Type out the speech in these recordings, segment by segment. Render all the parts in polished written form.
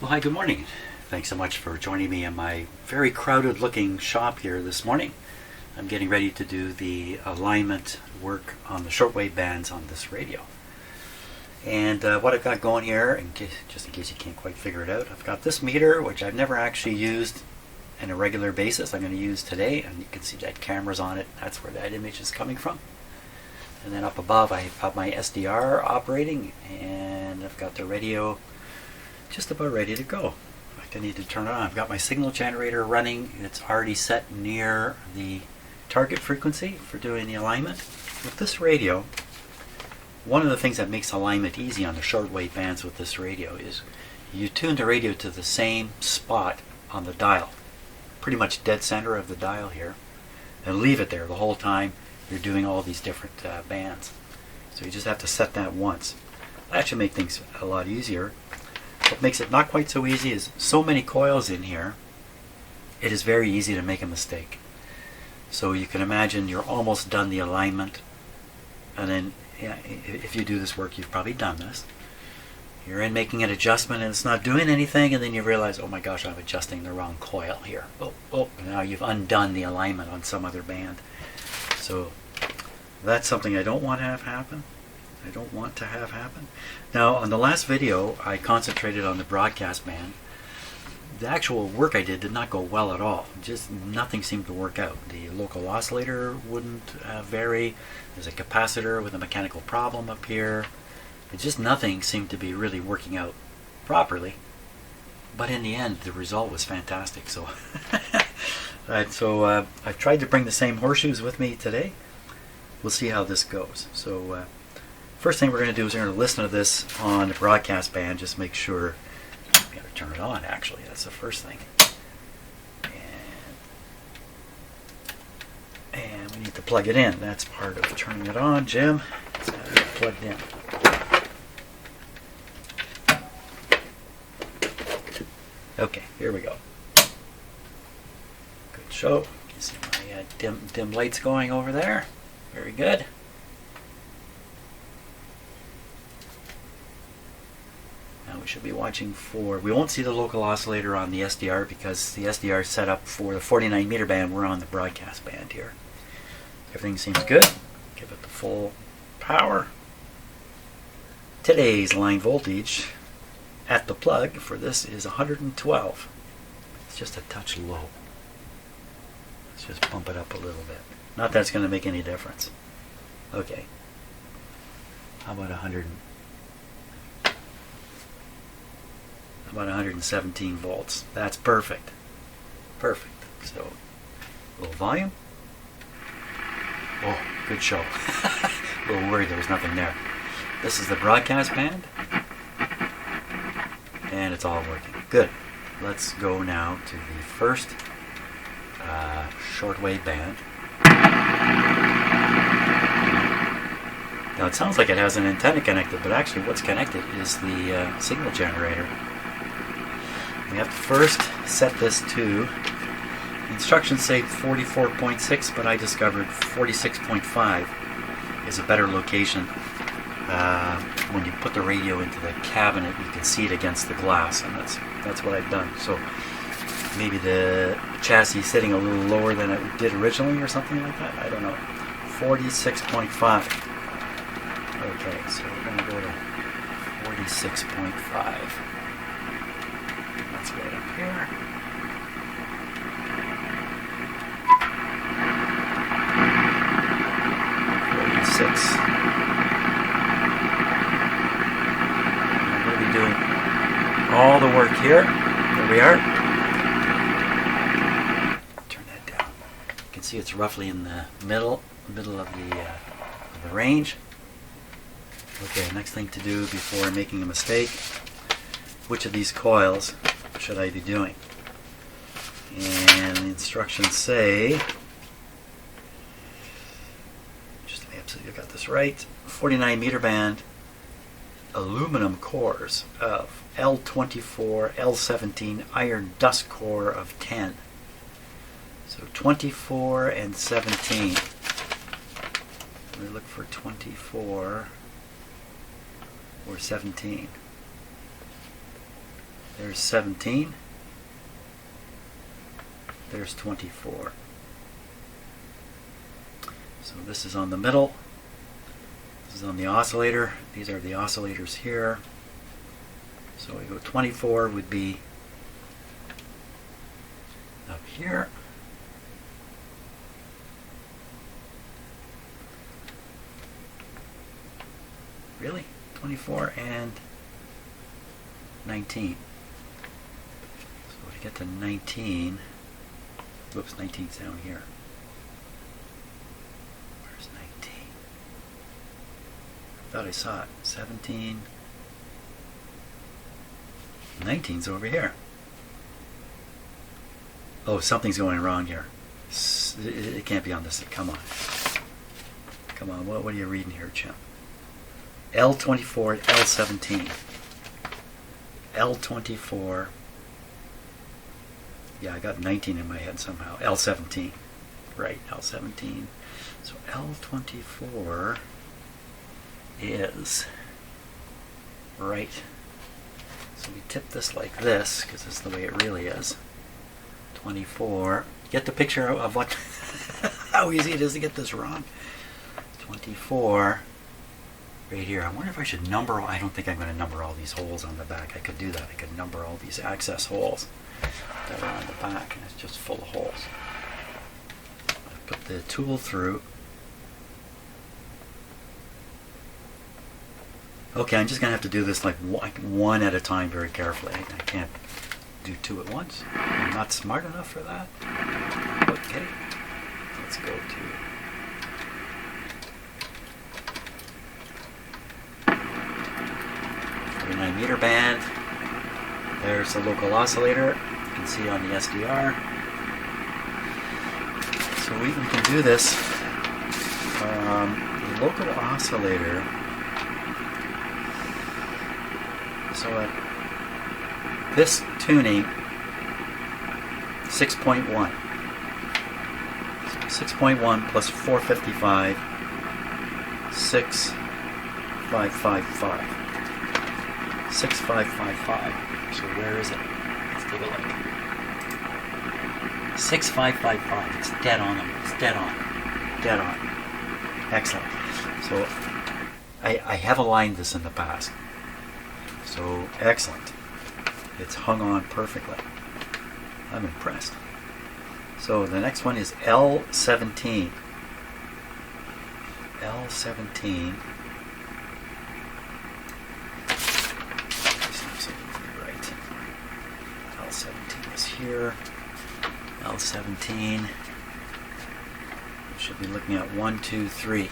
Well, hi, good morning. Thanks so much for joining me in my very crowded looking shop here this morning. I'm getting ready to do the alignment work on the shortwave bands on this radio. And what I've got going here, just in case you can't quite figure it out, I've got this meter, which I've never actually used on a regular basis. I'm going to use today, and you can see that camera's on it. That's where that image is coming from. And then up above, I've got my SDR operating, and I've got the radio just about ready to go. In fact, I need to turn it on. I've got my signal generator running. It's already set near the target frequency for doing the alignment. With this radio, one of the things that makes alignment easy on the shortwave bands with this radio is you tune the radio to the same spot on the dial, pretty much dead center of the dial here, and leave it there the whole time you're doing all these different bands. So you just have to set that once. That should make things a lot easier. What makes it not quite so easy is so many coils in here, it is very easy to make a mistake. So you can imagine you're almost done the alignment, and then if you do this work, you've probably done this. You're in making an adjustment and it's not doing anything, and then you realize, oh my gosh, I'm adjusting the wrong coil here. Oh, now you've undone the alignment on some other band. So that's something I don't want to have happen. Now, on the last video, I concentrated on the broadcast band. The actual work I did not go well at all. Just nothing seemed to work out. The local oscillator wouldn't vary. There's a capacitor with a mechanical problem up here. Just nothing seemed to be really working out properly. But in the end, the result was fantastic. So, I've tried to bring the same horseshoes with me today. We'll see how this goes. So, first thing we're going to do is we're going to listen to this on the broadcast band. Just make sure. We got to turn it on, actually. That's the first thing. And we need to plug it in. That's part of turning it on, Jim. It's got to be plugged in. Okay, here we go. Good show. You can see my dim lights going over there. Very good. Now we should be watching for, we won't see the local oscillator on the SDR because the SDR is set up for the 49 meter band. We're on the broadcast band here. Everything seems good. Give it the full power. Today's line voltage at the plug for this is 112. It's just a touch low. Let's just bump it up a little bit. Not that it's going to make any difference. Okay. How about 117 volts. That's perfect. Perfect. So, a little volume. Oh, good show. A little worried there was nothing there. This is the broadcast band. And it's all working. Good. Let's go now to the first shortwave band. Now it sounds like it has an antenna connected, but actually what's connected is the signal generator. We have to first set this to, instructions say 44.6, but I discovered 46.5 is a better location. When you put the radio into the cabinet, you can see it against the glass, and that's what I've done. So maybe the chassis is sitting a little lower than it did originally or something like that. I don't know. 46.5. Okay, so we're going to go to 46.5. Let's get up here. Doing all the work here. There we are. Turn that down. You can see it's roughly in the middle of the range. Okay, next thing to do before making a mistake, which of these coils should I be doing? And the instructions say, just to be absolutely got this right, 49 meter band aluminum cores of L24, L17 iron dust core of 10. So 24 and 17. We look for 24 or 17. There's 17. There's 24. So this is on the middle. This is on the oscillator. These are the oscillators here. So we go 24 would be up here. Really? 24 and 19. So to get to 19, whoops, 19's down here. Where's 19? I thought I saw it. 17. 19's over here. Oh, something's going wrong here. It can't be on this. Come on. Come on, what are you reading here, Jim? L24, L17. L24. Yeah, I got 19 in my head somehow. L17. Right, L17. So L24 is right. So we tip this like this, because that's the way it really is. 24. Get the picture of what how easy it is to get this wrong. 24 right here. I wonder if I should number. I don't think I'm going to number all these holes on the back. I could do that. I could number all these access holes that are on the back, and it's just full of holes. I put the tool through. Okay, I'm just going to have to do this like one at a time very carefully. I can't do two at once. I'm not smart enough for that. Okay, let's go to 49-meter band. There's the local oscillator. You can see on the SDR. So we can do this. The local oscillator. So at this tuning, 6.1. 6.1 plus 455, 6555. 6555. So where is it? Let's take a look. 6555. It's dead on them. It's dead on. Dead on. Excellent. So I have aligned this in the past. So excellent. It's hung on perfectly. I'm impressed. So the next one is L17. L17. Right. L17 is here. L17. We should be looking at 1, 2, 3.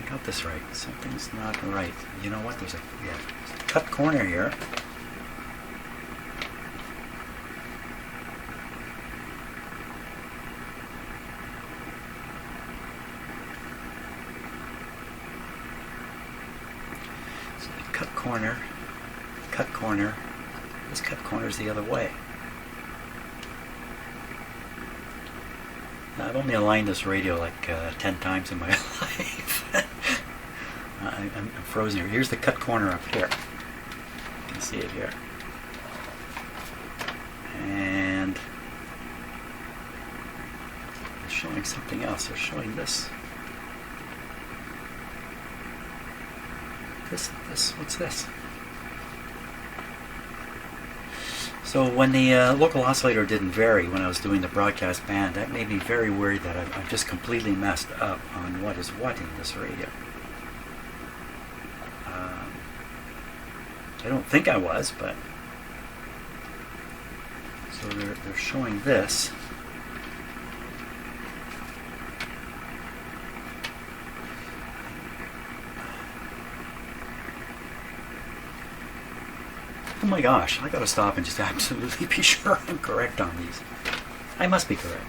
Got this right. Something's not right. You know what? There's a cut corner here. So the cut corner. This cut corner's the other way. I've only aligned this radio like 10 times in my life. I'm frozen here. Here's the cut corner up here. You can see it here. And they're showing something else. They're showing this. This, what's this? So when the local oscillator didn't vary when I was doing the broadcast band, that made me very worried that I've just completely messed up on what is what in this radio. I don't think I was, but so they're showing this. Oh my gosh, I gotta stop and just absolutely be sure I'm correct on these. I must be correct.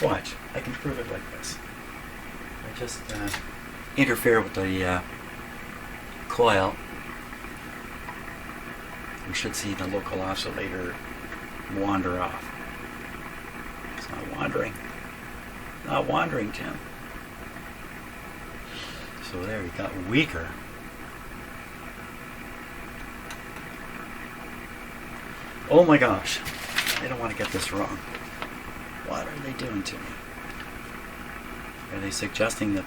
Watch, I can prove it like this. I just interfere with the coil. We should see the local oscillator wander off. It's not wandering. Not wandering, Tim. So there, we got weaker. Oh my gosh, I don't want to get this wrong. What are they doing to me? Are they suggesting that...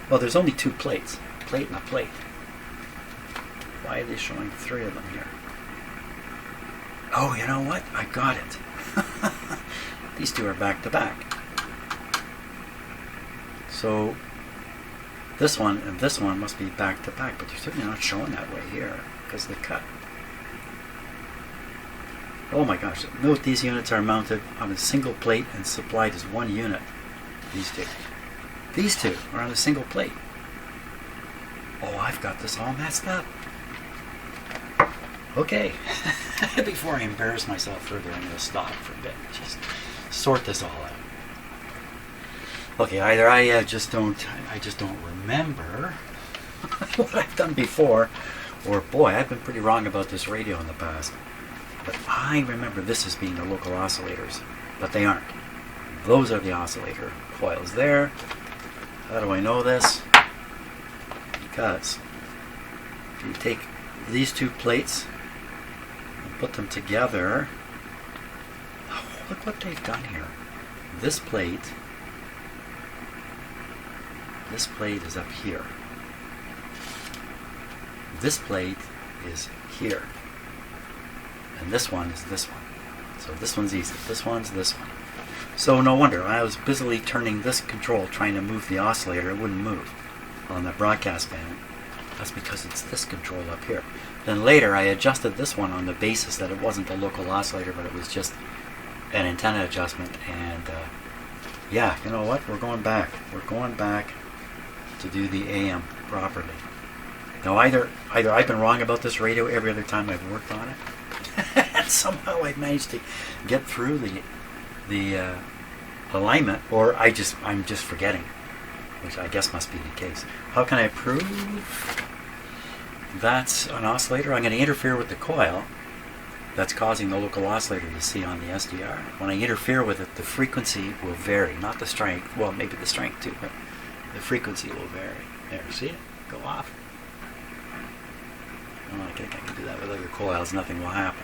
Well, there's only 2 plates. A plate and a plate. Why are they showing 3 of them here? Oh, you know what? I got it. These 2 are back to back. So this one and this one must be back to back, but they're certainly not showing that way here because they cut. Oh my gosh, note these units are mounted on a single plate and supplied as 1 unit. These 2. These 2 are on a single plate. Oh, I've got this all messed up. Okay, before I embarrass myself further, I'm going to stop for a bit and just sort this all out. Okay, either I just don't remember what I've done before, or boy, I've been pretty wrong about this radio in the past. But I remember this as being the local oscillators, but they aren't. Those are the oscillator coils there. How do I know this? Because if you take these 2 plates and put them together, oh, look what they've done here. This plate is up here. This plate is here. And this one is this one. So this one's easy. This one's this one. So no wonder. I was busily turning this control, trying to move the oscillator. It wouldn't move on the broadcast band. That's because it's this control up here. Then later I adjusted this one on the basis that it wasn't a local oscillator, but it was just an antenna adjustment. And yeah, you know what? We're going back. We're going back to do the AM properly. Now either I've been wrong about this radio every other time I've worked on it, and somehow I've managed to get through the alignment, or I'm just forgetting, which I guess must be the case. How can I prove that's an oscillator? I'm going to interfere with the coil that's causing the local oscillator you see on the SDR. When I interfere with it, the frequency will vary, not the strength. Well, maybe the strength too, but the frequency will vary. There, see it? Go off. Oh, I think I can do that with other coils. Nothing will happen.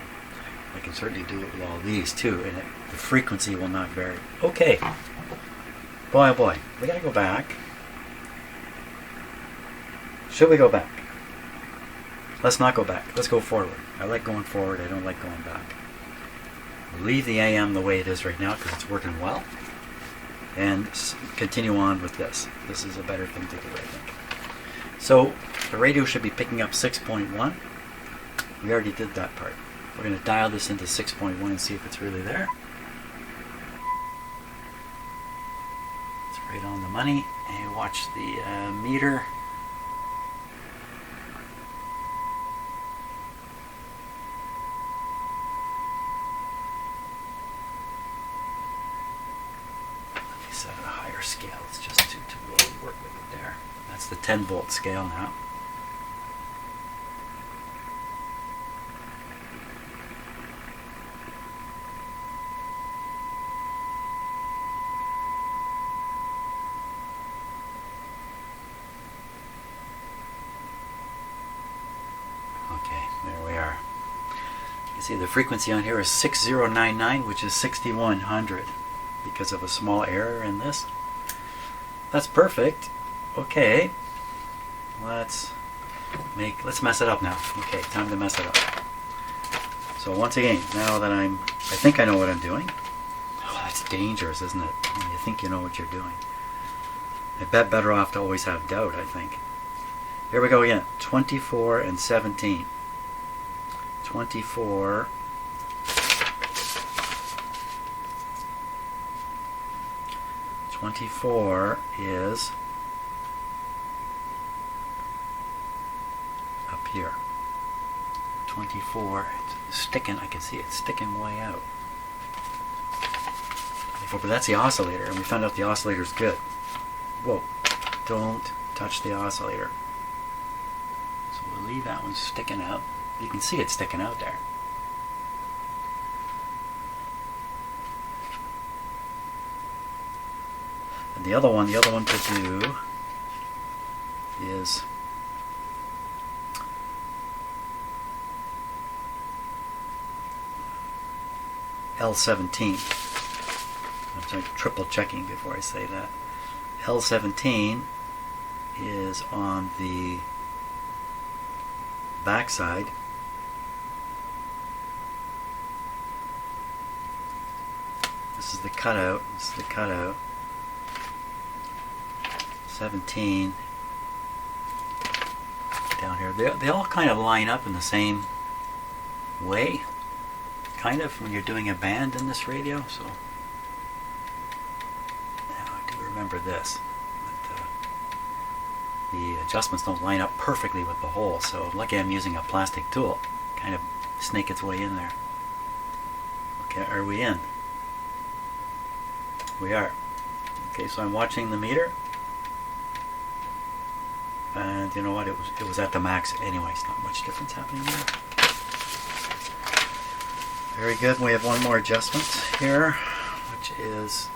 I can certainly do it with all these too, and the frequency will not vary. Okay. Boy, oh boy. We gotta go back. Should we go back? Let's not go back. Let's go forward. I like going forward. I don't like going back. We'll leave the AM the way it is right now because it's working well, and continue on with this. This is a better thing to do, I think. So the radio should be picking up 6.1. We already did that part. We're going to dial this into 6.1 and see if it's really there. It's right on the money. And watch the meter. Let me set it at a higher scale. It's just too low to work with it there. That's the 10 volt scale now. See, the frequency on here is 6099, which is 6100 because of a small error in this. That's perfect. Okay, let's mess it up now. Okay, time to mess it up. So once again, now that I think I know what I'm doing. Oh, that's dangerous, isn't it? When you think you know what you're doing. I bet better off to always have doubt, I think. Here we go again. 24 and 17. 24 is up here. 24, it's sticking, I can see it sticking way out. 24, but that's the oscillator, and we found out the oscillator's good. Whoa, don't touch the oscillator. So we'll leave that one sticking out. You can see it sticking out there. And the other one to do is L17. I'm triple checking before I say that. L17 is on the backside. This is the cutout. 17 down here. They all kind of line up in the same way, kind of, when you're doing a band in this radio. So now I do remember this. But, the adjustments don't line up perfectly with the hole, so lucky I'm using a plastic tool. Kind of snake its way in there. Okay, are we in? We are. Okay, so I'm watching the meter. And you know what? It was at the max anyway. It's not much difference happening there. Very good. We have one more adjustment here, which is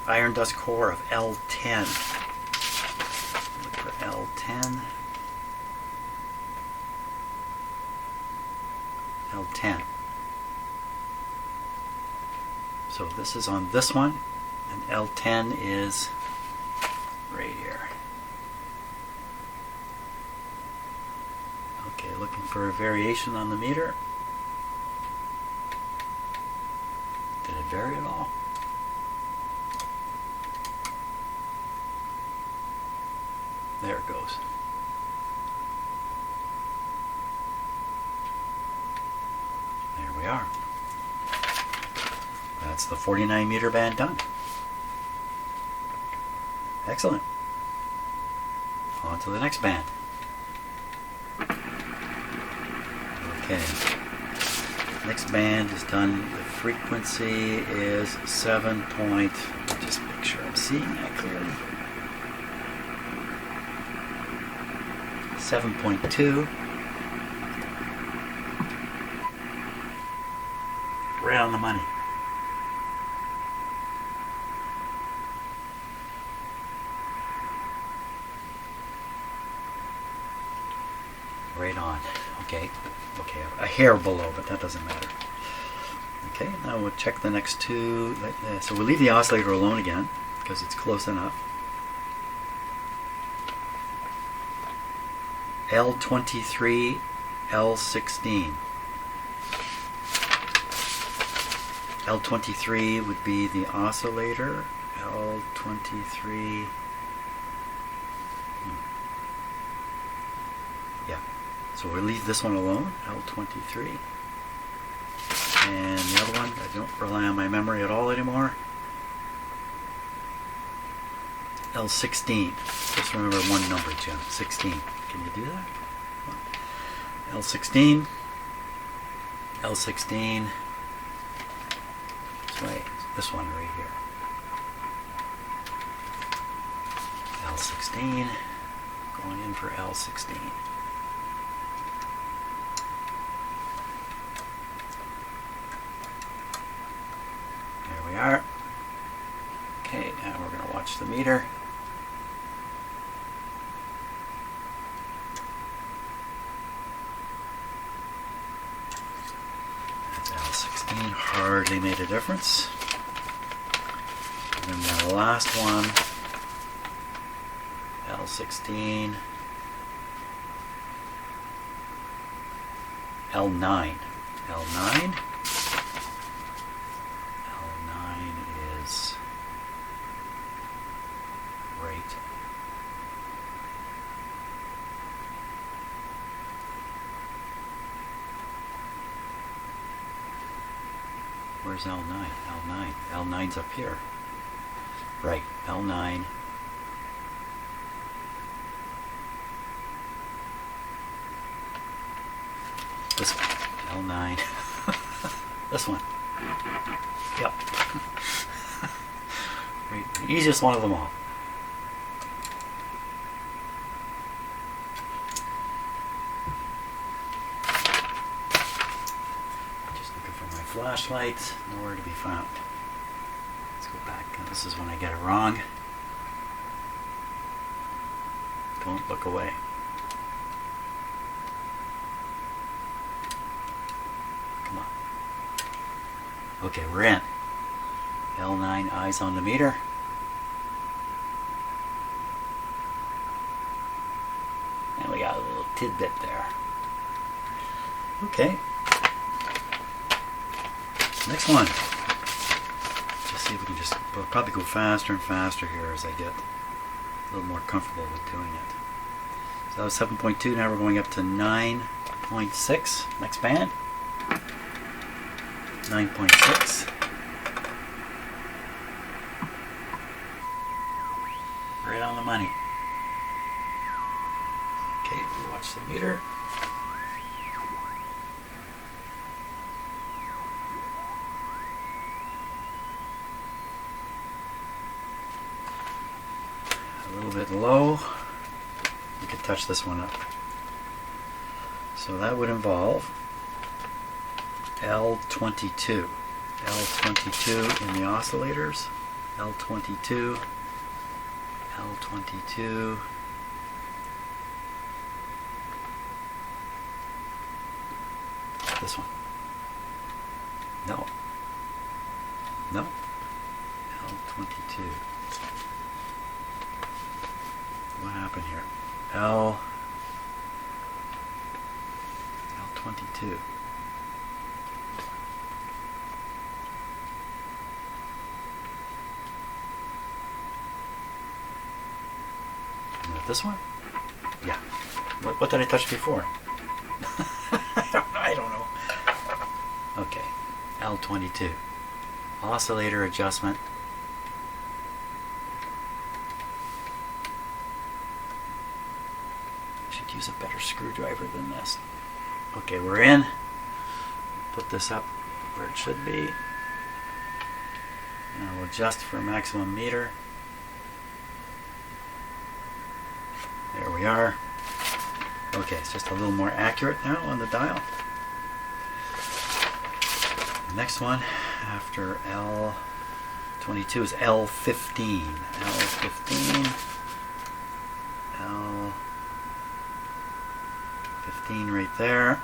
iron dust core of L10. Look for L10. L10. So this is on this one, and L10 is right here. Okay, looking for a variation on the meter. Did it vary at all? There it goes. There we are. That's the 49 meter band done. Excellent. On to the next band. Okay. Next band is done. The frequency is 7 point. Let me just make sure I'm seeing that clearly. 7.2. Right on the money. Right on. Okay, a hair below, but that doesn't matter. Okay, now we'll check the next two. So we'll leave the oscillator alone again, because it's close enough. L23, L16. L23 would be the oscillator. L23... Yeah. So we'll leave this one alone, L23. And the other one, I don't rely on my memory at all anymore. L16. Just remember one number, Jim. 16. Can you do that? L16. L16. This way. This one right here. L16. Going in for L16. There we are. Okay, now we're going to watch the meter. That's L16. Hardly made a difference. And then the last one, L16. L9. L9. Is right where's L9? L9's up here. Right, L9. This one, L9. This one. Yep. The easiest one of them all. Just looking for my flashlight. Nowhere to be found. Let's go back. This is when I get it wrong. Don't look away. Come on. Okay, we're in. L9, eyes on the meter. And we got a little tidbit there. Okay. Next one. Let's see if we can just probably go faster and faster here as I get a little more comfortable with doing it. So that was 7.2. Now we're going up to 9.6. Next band. 9.6. Right on the money. Okay, we watch the meter. A little bit low. We could touch this one up. So that would involve L22. L22 in the oscillators. L22. L22. This one. No. No. L22. What happened here? L22. This one? Yeah. What did I touch before? I don't know. Okay. L22. Oscillator adjustment. Should use a better screwdriver than this. Okay, we're in. Put this up where it should be. Now we'll adjust for maximum meter. There we are. Okay, it's just a little more accurate now on the dial. The next one after L22 is L15. L15. L15 right there.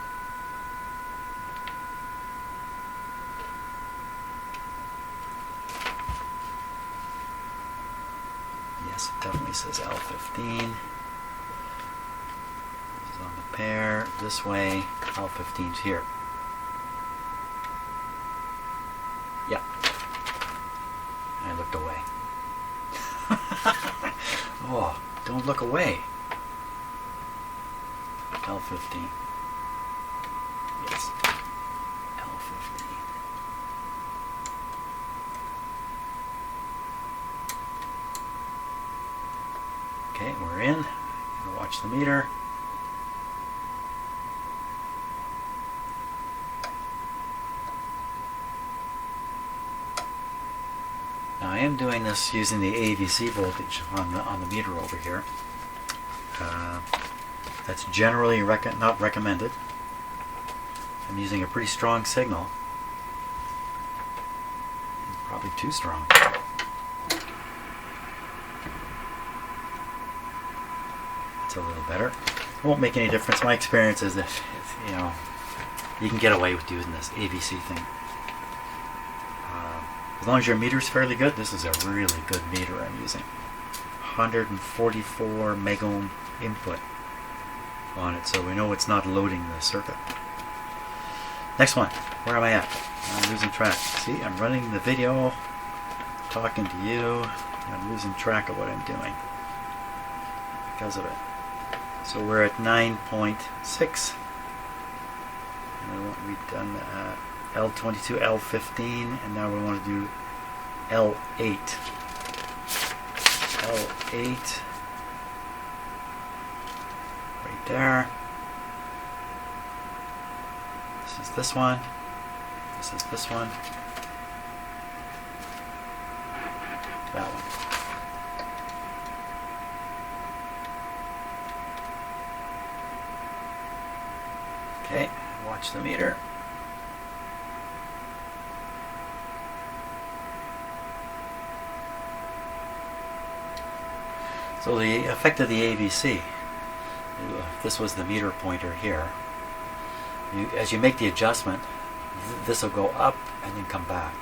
Yes, it definitely says L15. On the pair this way, L15's here. Yeah. I looked away. Oh, don't look away. L15. Yes. L15. Okay, we're in. Gonna watch the meter. I am doing this using the AVC voltage on the meter over here. That's generally not recommended. I'm using a pretty strong signal. Probably too strong. That's a little better. It won't make any difference. My experience is that you can get away with using this AVC thing. As long as your meter's fairly good, this is a really good meter I'm using. 144 megohm input on it, so we know it's not loading the circuit. Next one. Where am I at? I'm losing track. See, I'm running the video, talking to you, and I'm losing track of what I'm doing because of it. So we're at 9.6. And we've done L22, L15, and now we want to do L8. L8. Right there. This is this one. This is this one. That one. Okay, watch the meter. So the effect of the AVC if this was the meter pointer here, as you make the adjustment, this will go up and then come back.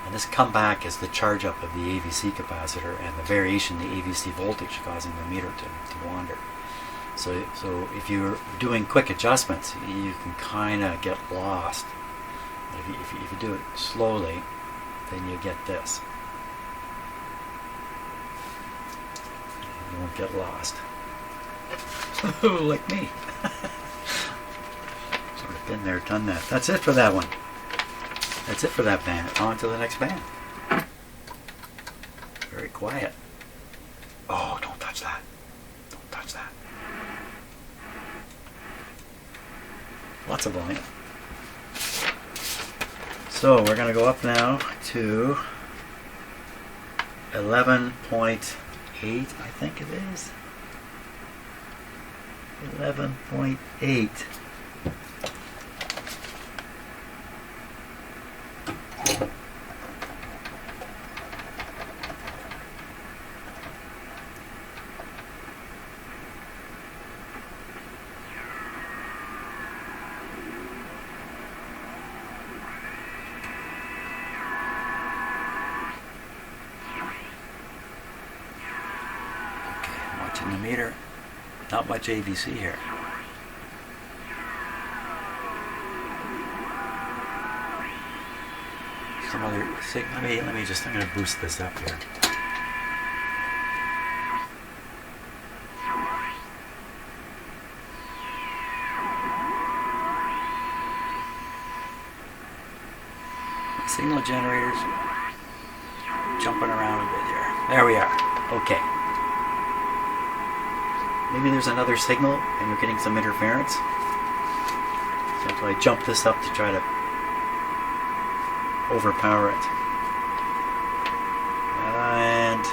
And this comeback is the charge up of the AVC capacitor and the variation in the AVC voltage causing the meter to wander. So if you're doing quick adjustments, you can kind of get lost. If you do it slowly, then you get this. You won't get lost. Like me. Sort of been there, done that. That's it for that one. That's it for that band. On to the next band. Very quiet. Oh, don't touch that. Don't touch that. Lots of volume. So we're going to go up now to 11.8, I think it is. 11.8. Watching the meter. Not much AVC here. Some other signal. Let me just. I'm going to boost this up here. Signal generators jumping around a bit here. There we are. Okay. Maybe there's another signal and you're getting some interference. So I jump this up to try to overpower it. And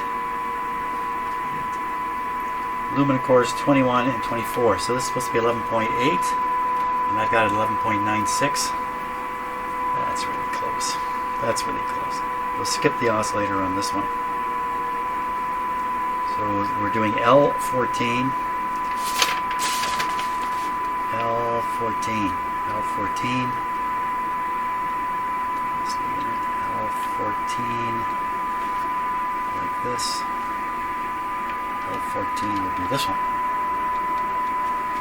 lumen cores 21 and 24. So this is supposed to be 11.8 and I've got it 11.96. That's really close. That's really close. We'll skip the oscillator on this one. So we're doing L14. L14. Like this. L14 would be this one.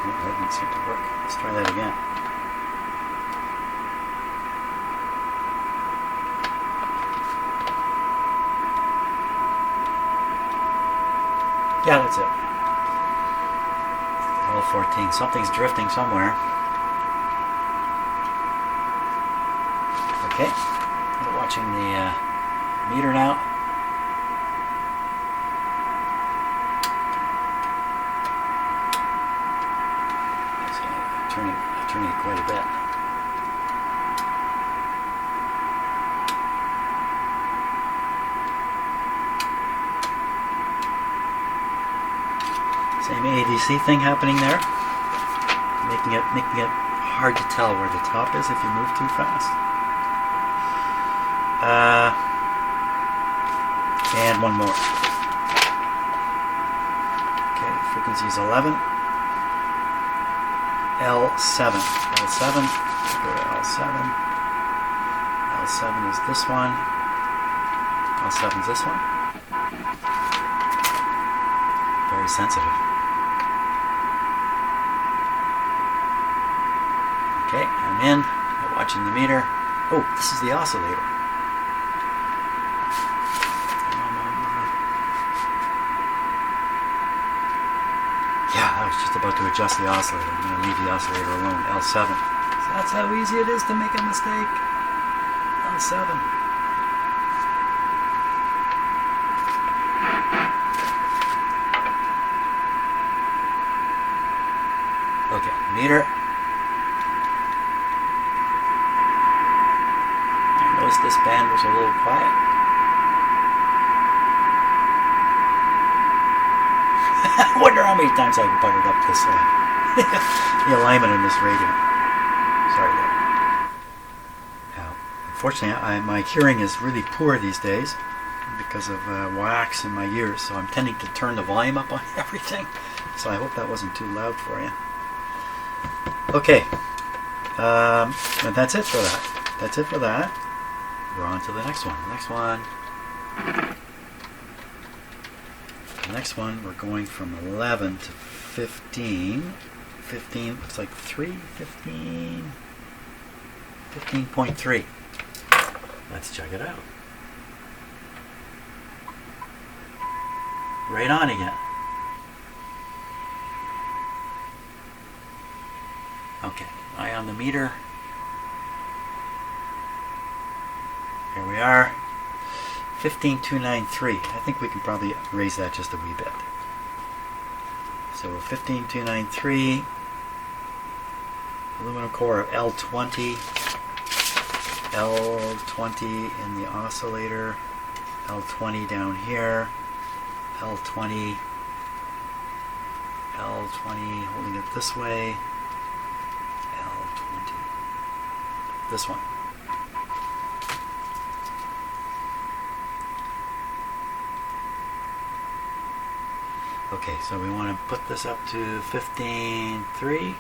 Oh, that didn't seem to work. Let's try that again. Yeah, that's it. L14. Something's drifting somewhere. Okay. We're watching the meter now. So turning it quite a bit. Same ADC thing happening there, making it hard to tell where the top is if you move too fast. And one more. Okay, frequency is 11. L7. L7. Go to L7. L7 is this one. L7 is this one. Very sensitive. Okay, I'm in. I'm watching the meter. Oh, this is the oscillator. Yeah, I was just about to adjust the oscillator. I'm going to leave the oscillator alone. L7. So that's how easy it is to make a mistake. L7. Okay, meter. I noticed this band was a little quiet. I wonder how many times I buttered up this the alignment in this radio. Sorry there. Now, unfortunately, my hearing is really poor these days. because of wax in my ears, so I'm tending to turn the volume up on everything. So I hope that wasn't too loud for you. Okay, and that's it for that. That's it for that. We're on to the next one. The next one, we're going from 11 to 15. 15 looks like 15.3. Let's check it out. Right on again. Okay, eye on the meter. Here we are. 15.293. I think we can probably raise that just a wee bit. So 15.293. Aluminum core of L20. L20 in the oscillator. L20 down here. L20. L20 holding it this way. L20. This one. Okay, so we want to put this up to 15.3.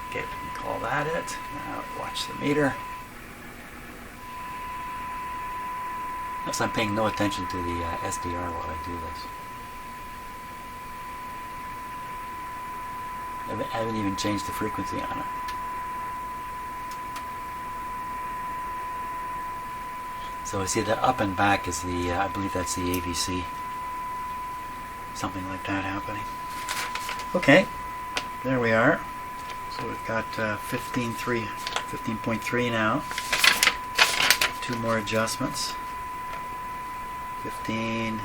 Okay, we can call that it. Now watch the meter. Notice I'm paying no attention to the SDR while I do this. I haven't even changed the frequency on it. So I see the up and back is the, I believe that's the AVC. Something like that happening. Okay, there we are. So we've got 15.3 now. Two more adjustments. 15.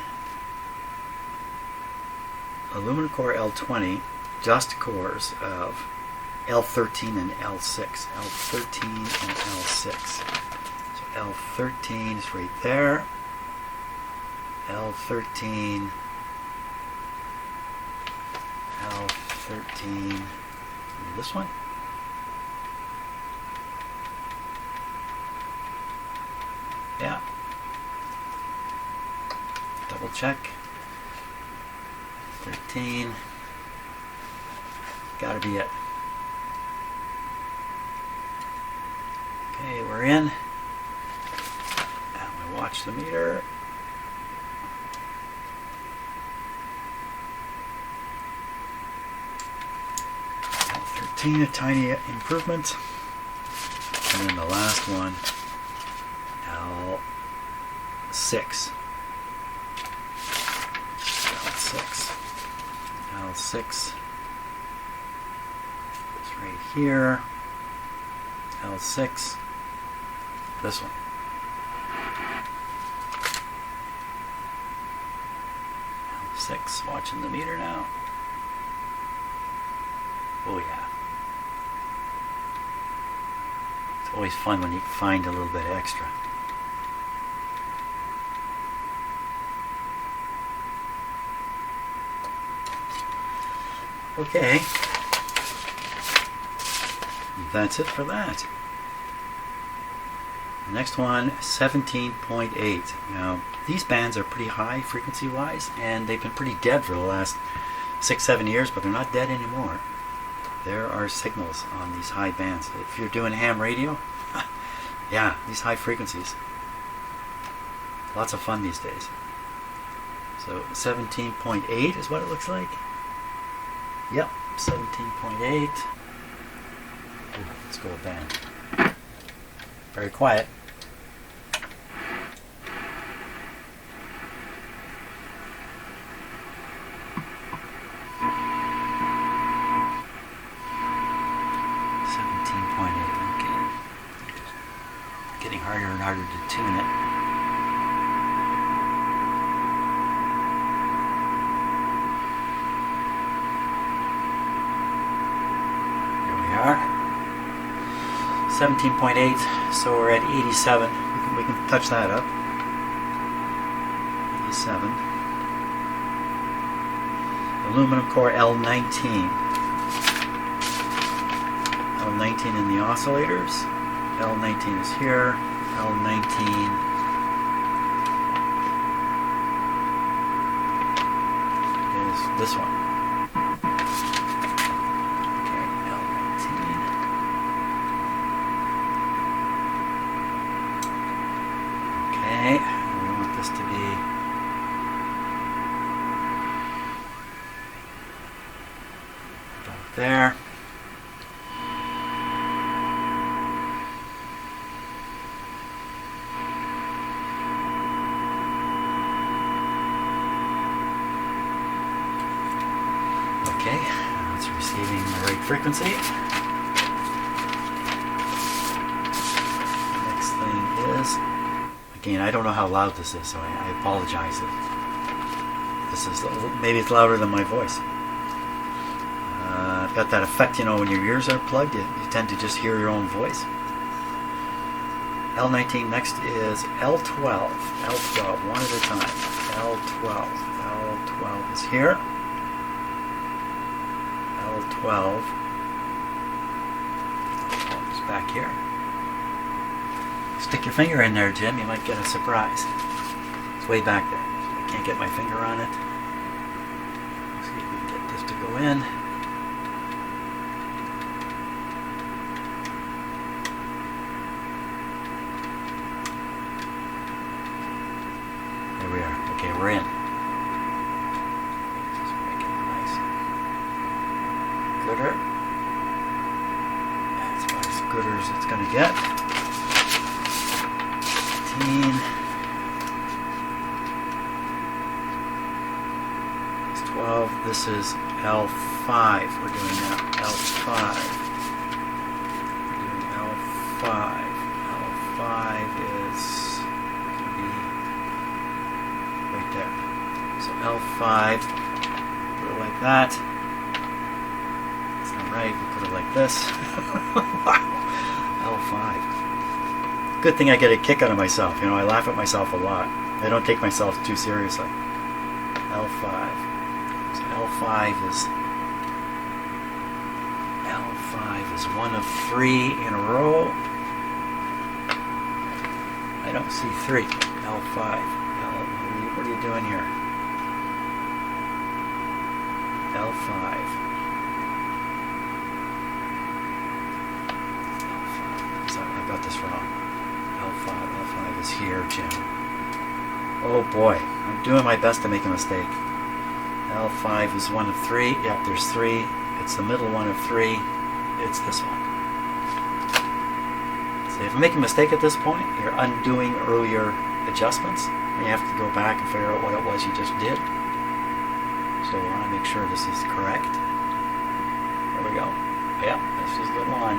Aluminum core L20, just cores of L13 and L6. L13 and L6. L13 is right there. L13. L13. This one. Yeah. Double check. 13. Gotta be it. Okay, we're in. Watch the meter. L13, a tiny improvement. And then the last one, L6. L6 is right here. L6. This one. L6, watching the meter now. Oh yeah. It's always fun when you find a little bit extra. Okay. That's it for that. Next one, 17.8. Now, these bands are pretty high frequency-wise, and they've been pretty dead for the last 6-7 years, but they're not dead anymore. There are signals on these high bands. If you're doing ham radio, yeah, these high frequencies. Lots of fun these days. So 17.8 is what it looks like. Yep, 17.8. Let's go with band. Very quiet. Getting harder and harder to tune it. There we are. 17.8, so we're at 87. We can touch that up. 87. Aluminum core L19. L19 in the oscillators. L19 is here. L19 is this one. Okay, L19. Okay, we want this to be about there. Okay, it's receiving the right frequency. Next thing is, again, I don't know how loud this is, so I apologize if this is, maybe it's louder than my voice. I've got that effect, you know, when your ears are plugged, you tend to just hear your own voice. L19, next is L12. L12, one at a time. L12. L12 is here. L12 is back here. Stick your finger in there, Jim. You might get a surprise. It's way back there. I can't get my finger on it. Let's see if we can get this to go in. There we are. Okay, we're in. Just make it nice. Gooder. That's about as gooder as it's going to get. 15. It's 12. This is L5. We're doing now L5. We're doing L5. L5 is going to be right there. So L5, put it like that. It's not right, we put it like this. Wow. L5. Good thing I get a kick out of myself. You know, I laugh at myself a lot. I don't take myself too seriously. L5. So L5 is one of 3 in a row. I don't see 3. L5. What are you doing here? L5. Sorry, I got this wrong. L5 is here, Jim. Oh boy, I'm doing my best to make a mistake. L5 is one of 3. Yep, there's 3. It's the middle one of 3. It's this one. So if I make a mistake at this point, you're undoing earlier adjustments. You have to go back and figure out what it was you just did. So I want to make sure this is correct. There we go. Yep, this is the one.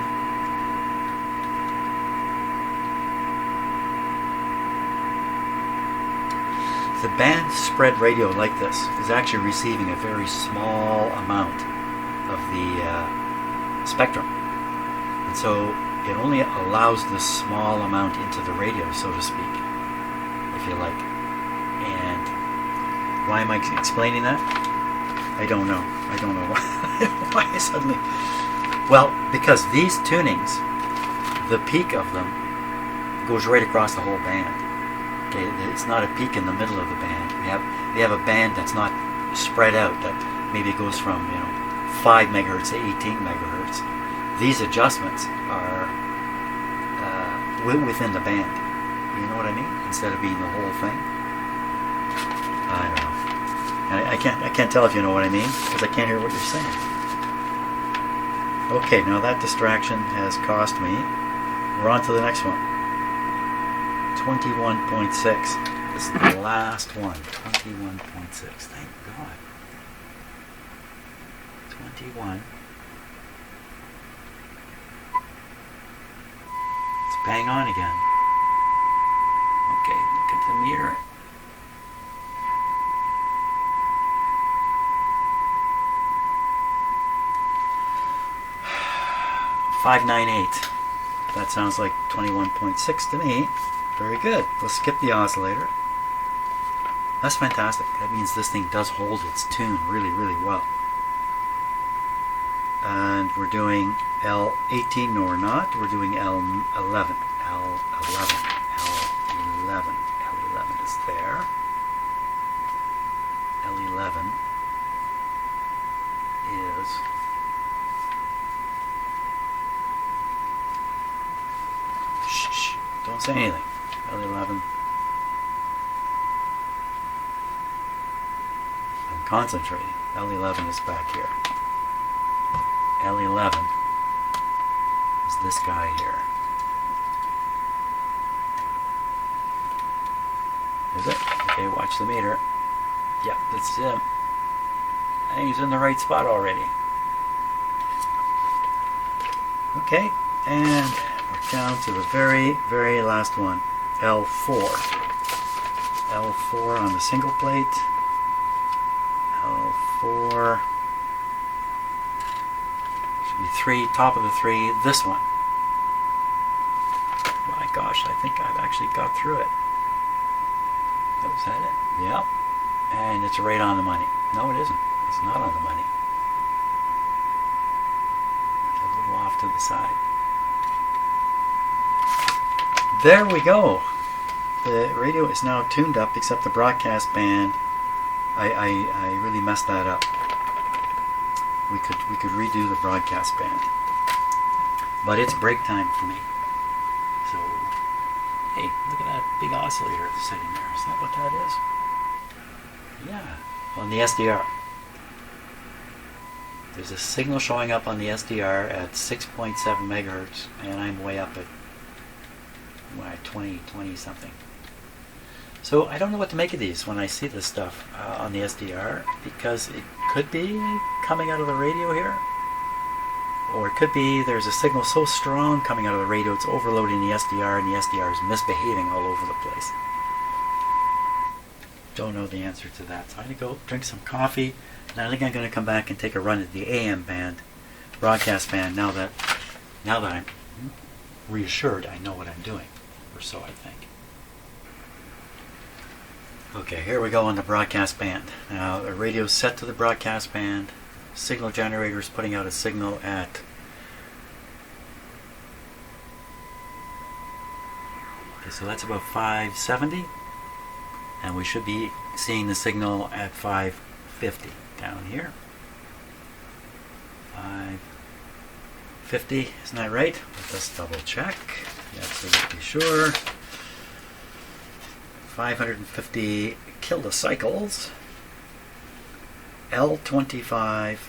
The band spread radio like this is actually receiving a very small amount of the spectrum. And so it only allows this small amount into the radio, so to speak, if you like. And why am I explaining that? I don't know. I don't know why I suddenly... Well, because these tunings, the peak of them goes right across the whole band. Okay, it's not a peak in the middle of the band. We have a band that's not spread out, that maybe goes from 5 megahertz to 18 megahertz. These adjustments are within the band. You know what I mean? Instead of being the whole thing. I don't know. I can't tell if you know what I mean, because I can't hear what you're saying. Okay, now that distraction has cost me. We're on to the next one. 21.6. This is the last one. 21.6. Thank God. 21. It's bang on again. Okay, look at the meter. .598. That sounds like 21.6 to me. Very good. Let's skip the oscillator. That's fantastic. That means this thing does hold its tune really, really well. And we're doing L18, no we're not. We're doing L11. L11. L11. L11 is there. L11 is shh, don't say anything. L11. I'm concentrating. L11 is back here. L11 is this guy here. Is it? Okay, watch the meter. Yep, that's him. I think he's in the right spot already. Okay, and we're down to the very, very last one. L4. L4 on the single plate. L4. Should be 3, top of the 3, this one. My gosh, I think I've actually got through it. Was that it? Yep. And it's right on the money. No, it isn't. It's not on the money. It's a little off to the side. There we go. The radio is now tuned up except the broadcast band. I really messed that up. We could redo the broadcast band. But it's break time for me. So hey, look at that big oscillator sitting there. Is that what that is? Yeah, on the SDR. There's a signal showing up on the SDR at 6.7 megahertz, and I'm way up at 20 something. So I don't know what to make of these when I see this stuff on the SDR, because it could be coming out of the radio here. Or it could be there's a signal so strong coming out of the radio it's overloading the SDR and the SDR is misbehaving all over the place. Don't know the answer to that. So I'm going to go drink some coffee, and I think I'm going to come back and take a run at the AM band, broadcast band, now that I'm reassured I know what I'm doing, or so I think. Okay, here we go on the broadcast band. Now the radio's set to the broadcast band. Signal generator is putting out a signal at so that's about 570, and we should be seeing the signal at 550 down here. 550, isn't that right? Let's double check. Yes, so to be sure. 550 kilocycles. L25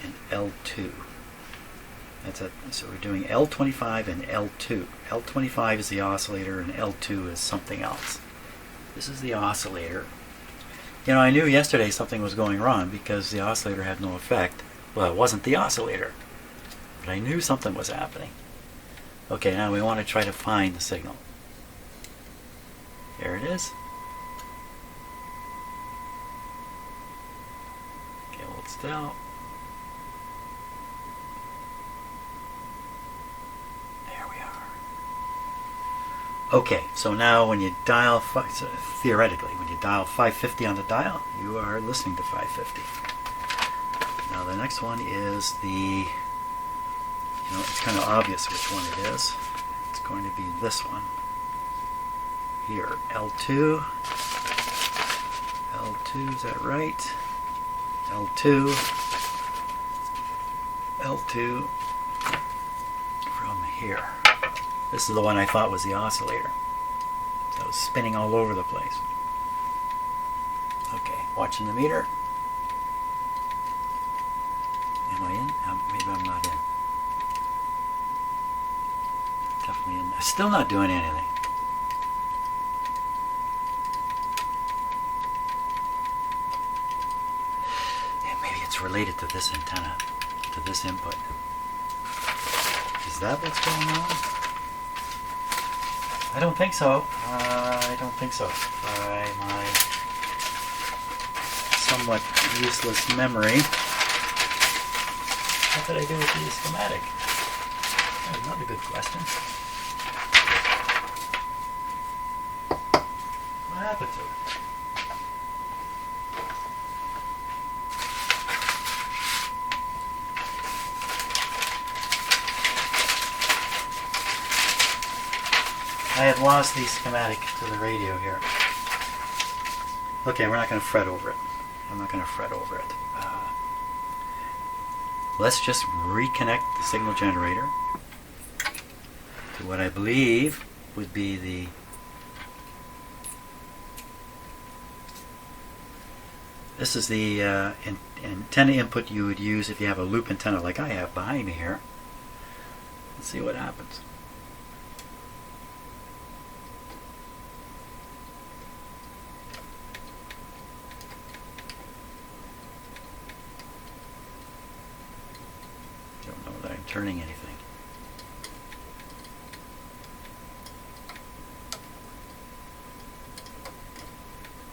and L2. So we're doing L25 and L2. L25 is the oscillator and L2 is something else. This is the oscillator. You know, I knew yesterday something was going wrong because the oscillator had no effect. Well, it wasn't the oscillator, but I knew something was happening. Okay, now we want to try to find the signal. There it is. Okay, hold still. There we are. Okay, so now when you dial, theoretically, when you dial 550 on the dial, you are listening to 550. Now the next one is the, it's kind of obvious which one it is. It's going to be this one. Here, L2. L2, is that right? L2. L2 from here. This is the one I thought was the oscillator. So it was spinning all over the place. Okay, watching the meter. Am I in? Maybe I'm not in. Definitely in. Still not doing anything. Related to this antenna, to this input. Is that what's going on? I don't think so. I don't think so. By my somewhat useless memory. What did I do with the schematic? That's another good question. What happened to it? I had lost the schematic to the radio here. Okay, we're not going to fret over it. I'm not going to fret over it. Let's just reconnect the signal generator to what I believe would be the this is the antenna input you would use if you have a loop antenna like I have behind me here. Let's see what happens. Don't know that I'm turning anything.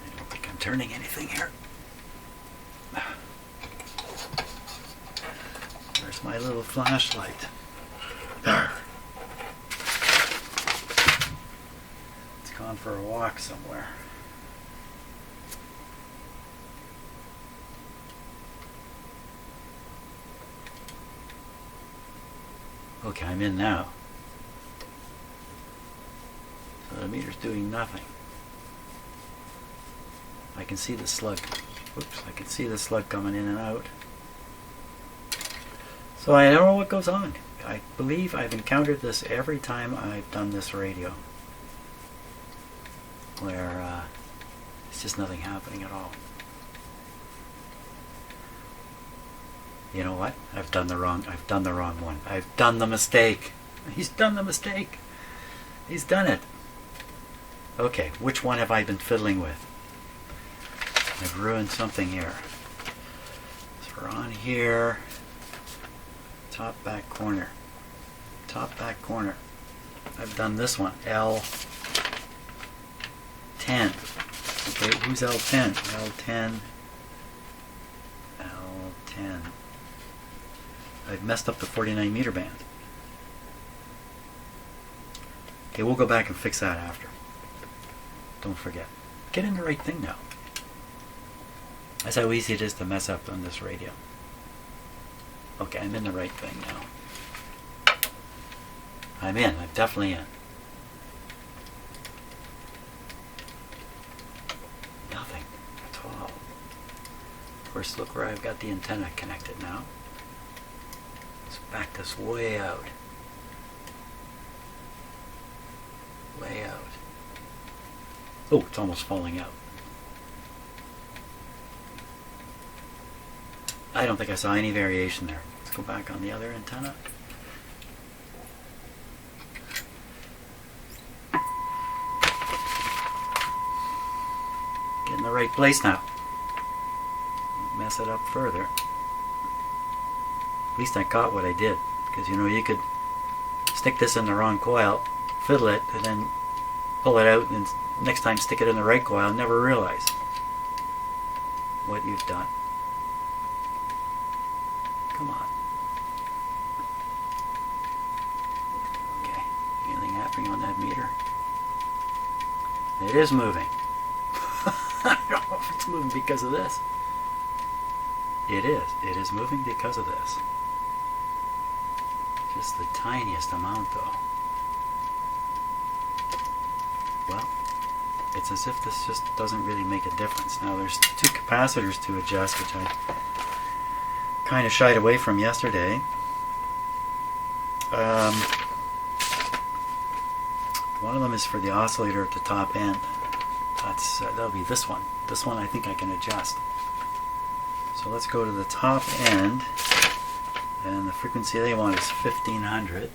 I don't think I'm turning anything here. Where's my little flashlight? There. It's gone for a walk somewhere. Okay, I'm in now. So the meter's doing nothing. I can see the slug. Oops, I can see the slug coming in and out. So I don't know what goes on. I believe I've encountered this every time I've done this radio, where it's just nothing happening at all. You know what? I've done the wrong one. I've done the mistake. He's done the mistake. He's done it. Okay, which one have I been fiddling with? I've ruined something here. So we're on here. Top back corner. Top back corner. I've done this one. L10. Okay, who's L10? L10. L10. I've messed up the 49 meter band. Okay, we'll go back and fix that after. Don't forget. Get in the right thing now. That's how easy it is to mess up on this radio. Okay, I'm in the right thing now. I'm definitely in. Nothing at all. Of course, look where I've got the antenna connected now. Let's back this way out. Way out. Oh, it's almost falling out. I don't think I saw any variation there. Let's go back on the other antenna. Get in the right place now. Don't mess it up further. At least I caught what I did. Because, you know, you could stick this in the wrong coil, fiddle it, and then pull it out, and next time stick it in the right coil and never realize what you've done. Come on. Okay, anything happening on that meter? It is moving. I don't know if it's moving because of this. It is. It is moving because of this. Just the tiniest amount, though. Well, it's as if this just doesn't really make a difference. Now, there's two capacitors to adjust, which I kind of shied away from yesterday. One of them is for the oscillator at the top end. That'll be this one. This one I think I can adjust. So let's go to the top end, and the frequency they want is 1500.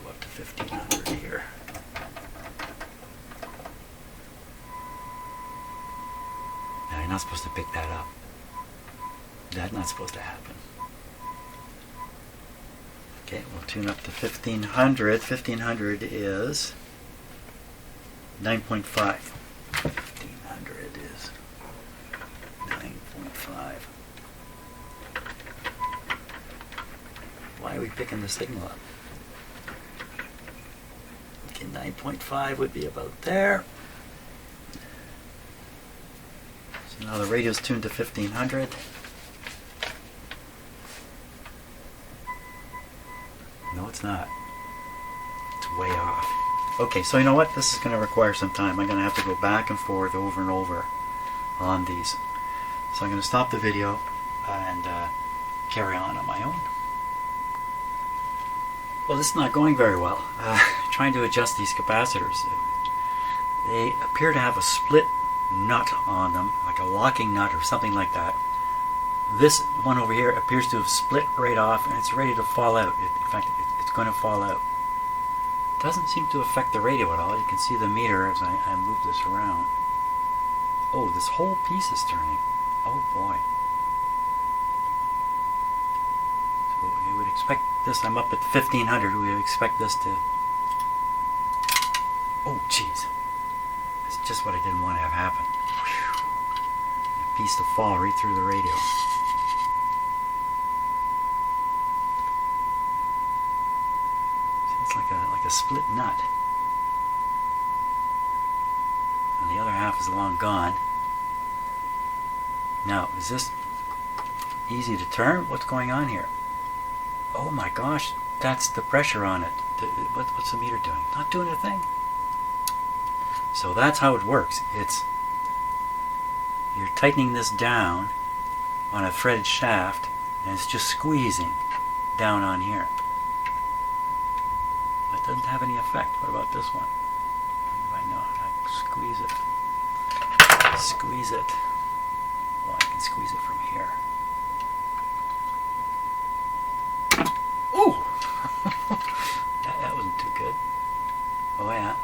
Go up to 1500 here. Now you're not supposed to pick that up. That's not supposed to happen. Okay, we'll tune up to 1500. 1500 is 9.5. 1500 is 9.5. Why are we picking the signal up? Okay, 9.5 would be about there. So now the radio's tuned to 1500. No, it's not. It's way off. Okay, so you know what? This is going to require some time. I'm going to have to go back and forth over and over on these. So I'm going to stop the video and carry on my own. Well, this is not going very well. Trying to adjust these capacitors. They appear to have a split nut on them, like a locking nut or something like that. This one over here appears to have split right off, and it's ready to fall out. In fact, it's going to fall out. It doesn't seem to affect the radio at all. You can see the meter as I move this around. Oh, this whole piece is turning. Oh boy. So you would expect this, I'm up at 1500, we would expect this to... Oh jeez. That's just what I didn't want to have happen. Whew. A piece to fall right through the radio. See, it's like a split nut. And the other half is long gone. Now, is this easy to turn? What's going on here? Oh my gosh, that's the pressure on it. What's the meter doing? Not doing a thing. So that's how it works. You're tightening this down on a threaded shaft, and it's just squeezing down on here. It doesn't have any effect. What about this one? I know, I squeeze it. Squeeze it. Well, I can squeeze it from here. Ooh! that wasn't too good. Oh yeah.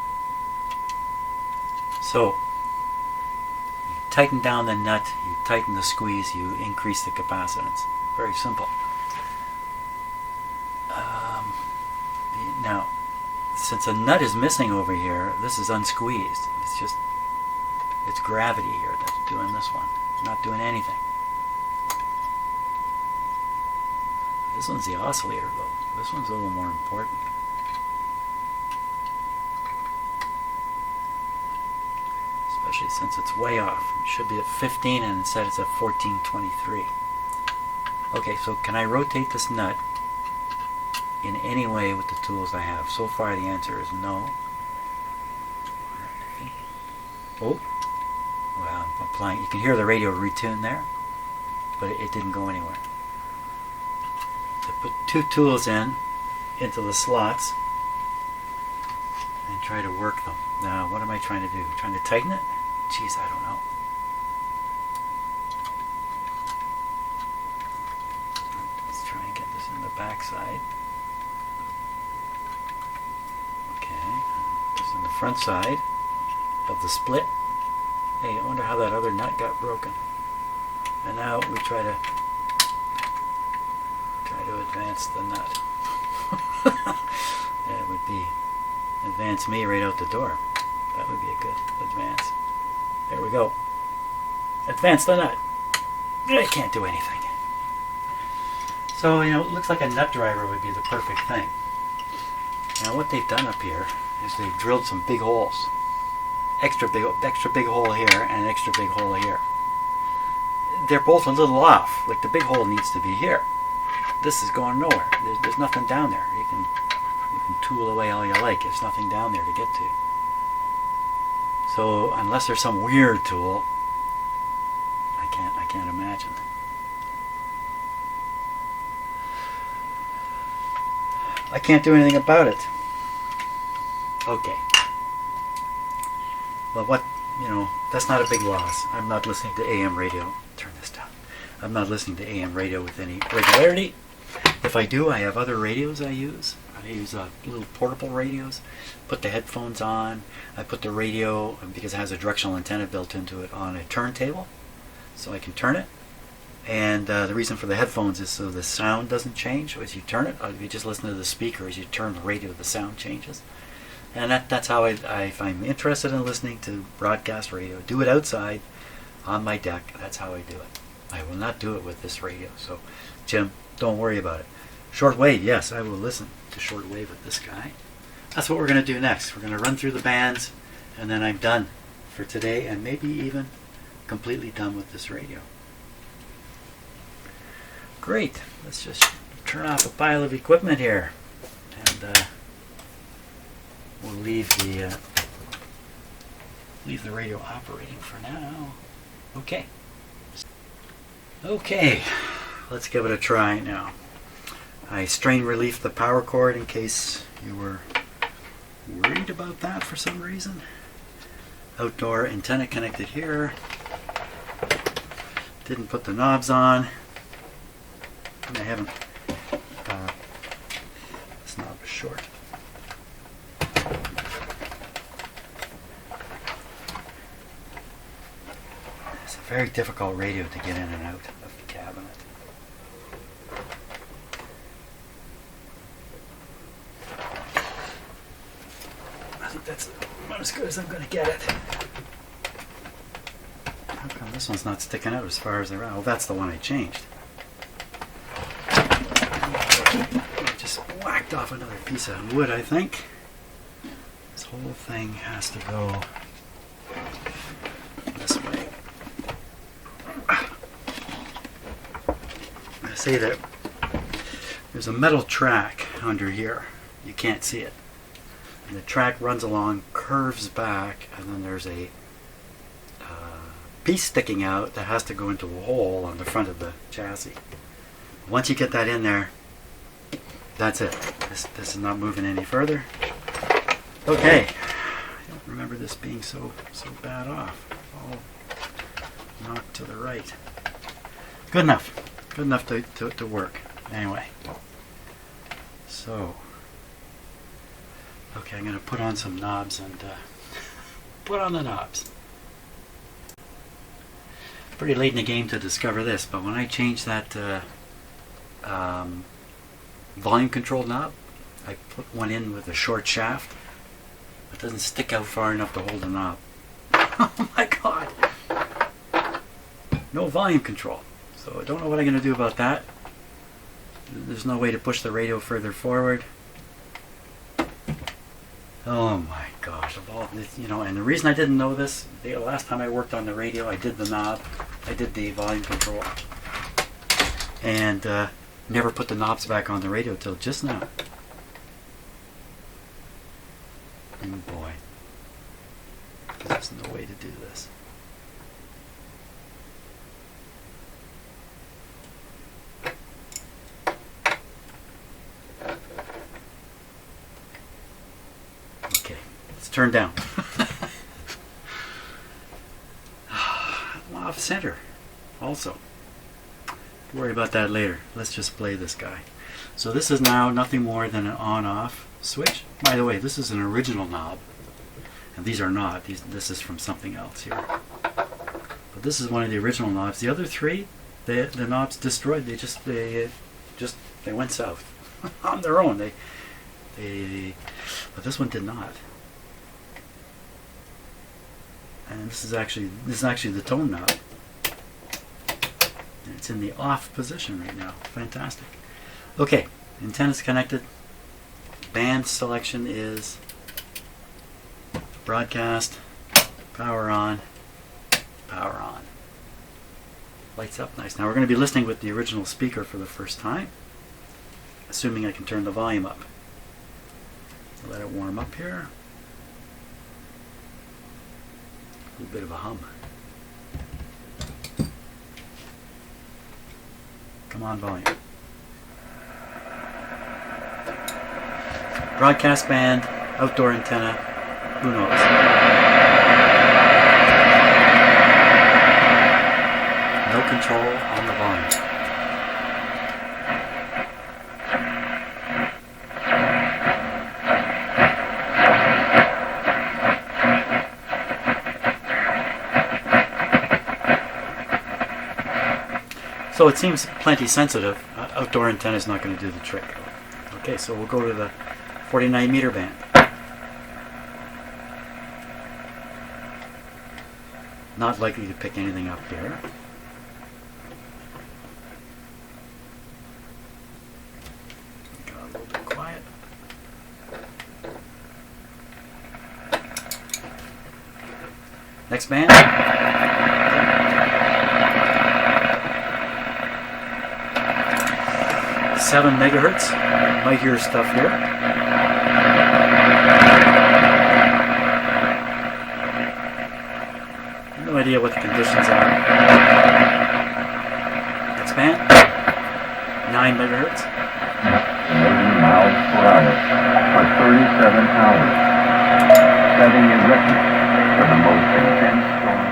So, you tighten down the nut, you tighten the squeeze, you increase the capacitance. Very simple. Now, since a nut is missing over here, this is unsqueezed. It's gravity here that's doing this one. It's not doing anything. This one's the oscillator though. This one's a little more important. Especially since it's way off. It should be at 15 and instead it's at 1423. Okay, so can I rotate this nut in any way with the tools I have? So far the answer is no. Oh, well, I'm applying. You can hear the radio retune there, but it didn't go anywhere. I put two tools into the slots and try to work them. Now, what am I trying to do? Trying to tighten it? Geez, I don't know. Let's try and get this in the back side. Okay, this in the front side of the split. Hey, I wonder how that other nut got broken. And now we try to advance the nut. That would be advance me right out the door. That would be a good advance. There we go. Advance the nut. I can't do anything. So, it looks like a nut driver would be the perfect thing. Now what they've done up here is they've drilled some big holes. Extra big hole here and an extra big hole here. They're both a little off. Like the big hole needs to be here. This is going nowhere. There's nothing down there. You can tool away all you like. There's nothing down there to get to. So unless there's some weird tool, I can't imagine. I can't do anything about it. Okay. Well, that's not a big loss. I'm not listening to AM radio. Turn this down. I'm not listening to AM radio with any regularity. If I do, I have other radios I use. I use little portable radios. Put the headphones on. I put the radio, because it has a directional antenna built into it, on a turntable, so I can turn it. And the reason for the headphones is so the sound doesn't change as you turn it. If you just listen to the speaker, as you turn the radio, the sound changes. And that's how if I'm interested in listening to broadcast radio, do it outside on my deck. That's how I do it. I will not do it with this radio. So, Jim, don't worry about it. Shortwave, yes, I will listen to shortwave with this guy. That's what we're going to do next. We're going to run through the bands, and then I'm done for today, and maybe even completely done with this radio. Great. Let's just turn off a pile of equipment here and we'll leave the radio operating for now. Okay. Okay, let's give it a try now. I strain relief the power cord in case you were worried about that for some reason. Outdoor antenna connected here. Didn't put the knobs on. And I haven't. This knob is short. It's a very difficult radio to get in and out of the cabinet. I think that's about as good as I'm going to get it. How come this one's not sticking out as far as around? Well, that's the one I changed. I just whacked off another piece of wood, I think. This whole thing has to go this way. I say that there's a metal track under here. You can't see it. And the track runs along, curves back, and then there's a piece sticking out that has to go into a hole on the front of the chassis. Once you get that in there, that's it. This is not moving any further. Okay. I don't remember this being so bad off. All knocked to the right. Good enough. Good enough to work. Anyway. So. Okay, I'm going to put on some knobs and put on the knobs. Pretty late in the game to discover this, but when I changed that volume control knob, I put one in with a short shaft. It doesn't stick out far enough to hold the knob. Oh my god! No volume control. So I don't know what I'm going to do about that. There's no way to push the radio further forward. Oh my gosh, of all this, and the reason I didn't know this, the last time I worked on the radio, I did the knob, I did the volume control, and never put the knobs back on the radio till just now. And boy, there's no way to do this. Turned down. Off center also. Don't worry about that later. Let's just play this guy. So this is now nothing more than an on-off switch. By the way, this is an original knob, and these are not. This is from something else here. But this is one of the original knobs. The other three, the knobs destroyed. They went south on their own. But this one did not. And this is actually the tone knob. And it's in the off position right now. Fantastic. Okay, antenna's connected. Band selection is broadcast, power on, power on. Lights up nice. Now we're going to be listening with the original speaker for the first time, assuming I can turn the volume up. Let it warm up here. A little bit of a hum. Come on, volume. Broadcast band, outdoor antenna, who knows? No control on the volume. So it seems plenty sensitive. Outdoor antenna is not going to do the trick. Okay, so we'll go to the 49 meter band. Not likely to pick anything up here. Got a little bit quiet. Next band. 7 megahertz. Might hear stuff here. No idea what the conditions are. Next band, 9 megahertz. 80 miles per hour for 37 hours, setting a record for the most intense storm.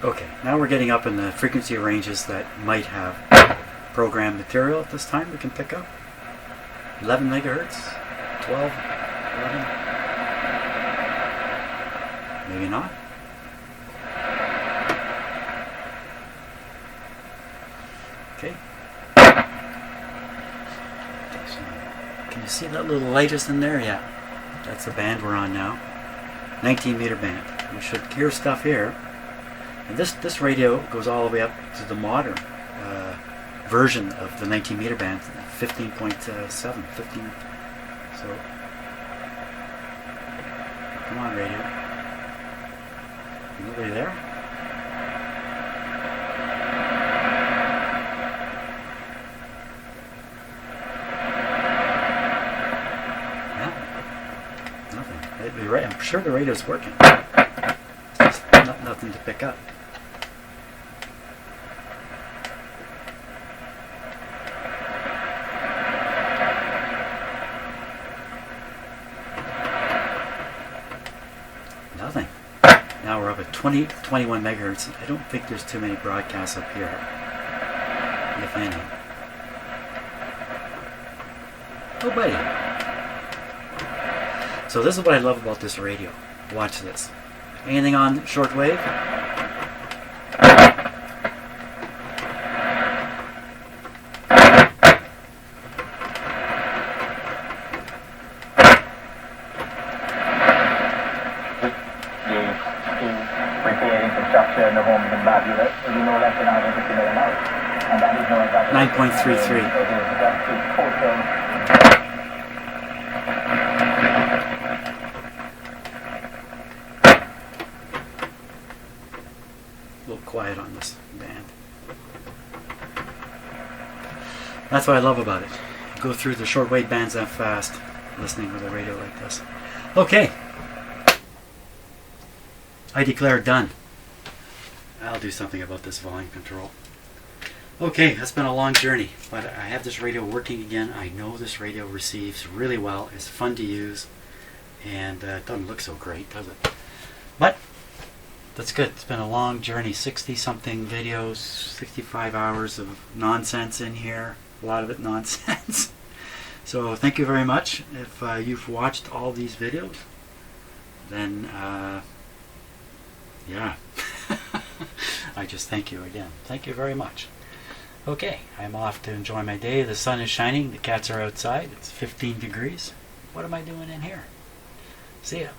Okay, now we're getting up in the frequency ranges that might have programmed material at this time we can pick up. 11 megahertz, 12, 11. Maybe not. Okay. So, can you see that little light is in there? Yeah. That's the band we're on now. 19 meter band. We should hear stuff here. And this radio goes all the way up to the modern version of the 19 meter band, 15.7, 15. So, come on, radio. Nobody there? No, nothing. You're right. I'm sure the radio's working. Just nothing to pick up. Nothing. Now we're up at 21 megahertz. I don't think there's too many broadcasts up here, if any. Oh, buddy. So this is what I love about this radio. Watch this. Anything on shortwave? Infrastructure in the homes in Babylon, you know that in 950 million hours. And that is known as 9.33. A little quiet on this band. That's what I love about it. Go through the shortwave bands that fast, listening with a radio like this. Okay. I declare done. I'll do something about this volume control. Okay, that's been a long journey, but I have this radio working again. I know this radio receives really well. It's fun to use, and it doesn't look so great, does it? But that's good. It's been a long journey. 60-something videos, 65 hours of nonsense in here. A lot of it nonsense. So thank you very much. If you've watched all these videos, then yeah. I just thank you again. Thank you very much. Okay, I'm off to enjoy my day. The sun is shining. The cats are outside. It's 15 degrees. What am I doing in here? See ya.